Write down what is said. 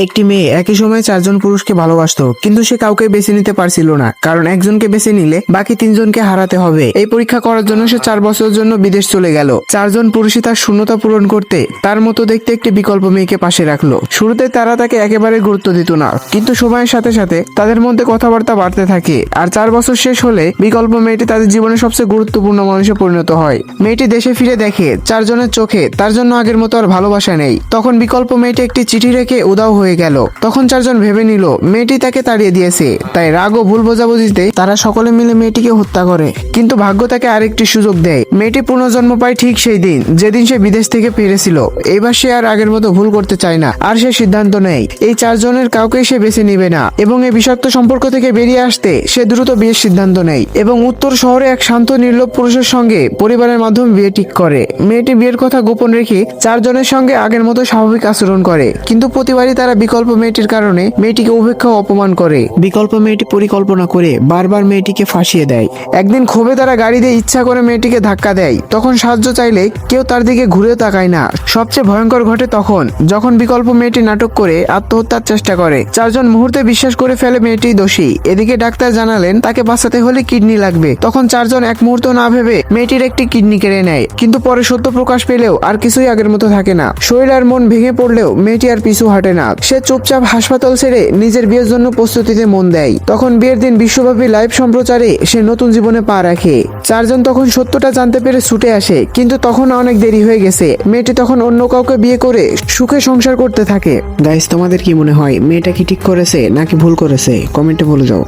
একটি মেয়ে একই সময়ে চারজন পুরুষকে ভালোবাসতো, কিন্তু সে কাউকে বেছে নিতে পারছিল না, কারণ একজনকে বেছে নিলে বাকি তিনজনকে হারাতে হবে। এই পরীক্ষা করার জন্য সে 4 বছরের জন্য বিদেশ চলে গেল। চারজন পুরুষই তার শূন্যতা পূরণ করতে তার মতো দেখতে একটি বিকল্প মেয়েকে পাশে রাখলো। শুরুতে তারা তাকে একেবারে গুরুত্ব দিত না, কিন্তু সময়ের সাথে সাথে তাদের মধ্যে কথাবার্তা বাড়তে থাকে। আর 4 বছর শেষ হলে বিকল্প মেয়েটি তাদের জীবনের সবচেয়ে গুরুত্বপূর্ণ মানুষে পরিণত হয়। মেয়েটি দেশে ফিরে দেখে চারজনের চোখে তার জন্য আগের মতো আর ভালোবাসা নেই। তখন বিকল্প মেয়েটি একটি চিঠি রেখে উধাও হয়ে গেল। তখন চারজন ভেবে নিল মেয়েটি তাকে তাড়িয়ে দিয়েছে, তাই রাগ ও ভুল বোঝাবুঝিতে তারা সকলে মিলে মেয়েটিকে হত্যা করে। কিন্তু ভাগ্য তাকে আরেকটি সুযোগ দেয়। মেয়েটি পুনর্জন্ম পায় ঠিক সেই দিন যেদিন সে বিদেশ থেকে ফিরেছিল। এবার সে আর আগের মতো ভুল করতে চায় না, আর সে সিদ্ধান্ত নেয় এই চারজনের কাউকেই সে বেছে নিবে না। এবং এই বিষাক্ত সম্পর্ক থেকে বেরিয়ে আসতে সে দ্রুত বিয়ের সিদ্ধান্ত নেয় এবং উত্তর শহরে এক শান্ত নির্লোভ পুরুষের সঙ্গে পরিবারের মাধ্যমে বিয়ে ঠিক করে। মেয়েটি বিয়ের কথা গোপন রেখে চারজনের সঙ্গে আগের মতো স্বাভাবিক আচরণ করে, কিন্তু প্রতিবারই তারা বিকল্প মেয়েটির কারণে মেয়েটিকে উপেক্ষা ও অপমান করে। বিকল্প মেয়েটি পরিকল্পনা করে বারবার মেয়েটিকে ফাঁসিয়ে দেয়। একদিন ক্ষোভে তারা গাড়ি দিয়ে ইচ্ছা করে মেয়েটিকে ধাক্কা দেয়। তখন সাহায্য চাইলে কেউ তার দিকে ঘুরেও তাকায় না। সবচেয়ে ভয়ঙ্কর ঘটে তখন যখন বিকল্প মেয়েটি নাটক করে আত্মহত্যার চেষ্টা করে। চারজন মুহূর্তে বিশ্বাস করে ফেলে মেয়েটি দোষী। এদিকে ডাক্তার জানালেন তাকে বাঁচাতে হলে কিডনি লাগবে। তখন চারজন এক মুহূর্ত না ভেবে মেয়েটির একটি কিডনি কেড়ে নেয়। কিন্তু পরে সত্য প্রকাশ পেলেও আর কিছুই আগের মতো থাকে না। শরীর আর মন ভেঙে পড়লেও মেয়েটি আর পিছু হাঁটে না। সে চুপচাপ হাসপাতাল ছেড়ে নিজের বিয়ের জন্য প্রস্তুতিতে মন দেয়। তখন বিয়ের দিন বিশ্বব্যাপী লাইভ সম্প্রচারে সে নতুন জীবনে পা রাখে। চারজন তখন সত্যটা জানতে পেরে ছুটে আসে, কিন্তু তখন অনেক দেরি হয়ে গেছে। মেয়েটি তখন অন্য কাউকে বিয়ে করে সুখে সংসার করতে থাকে। গাইস, তোমাদের কি মনে হয় মেয়েটা কি ঠিক করেছে নাকি ভুল করেছে? কমেন্টে বলে যাও।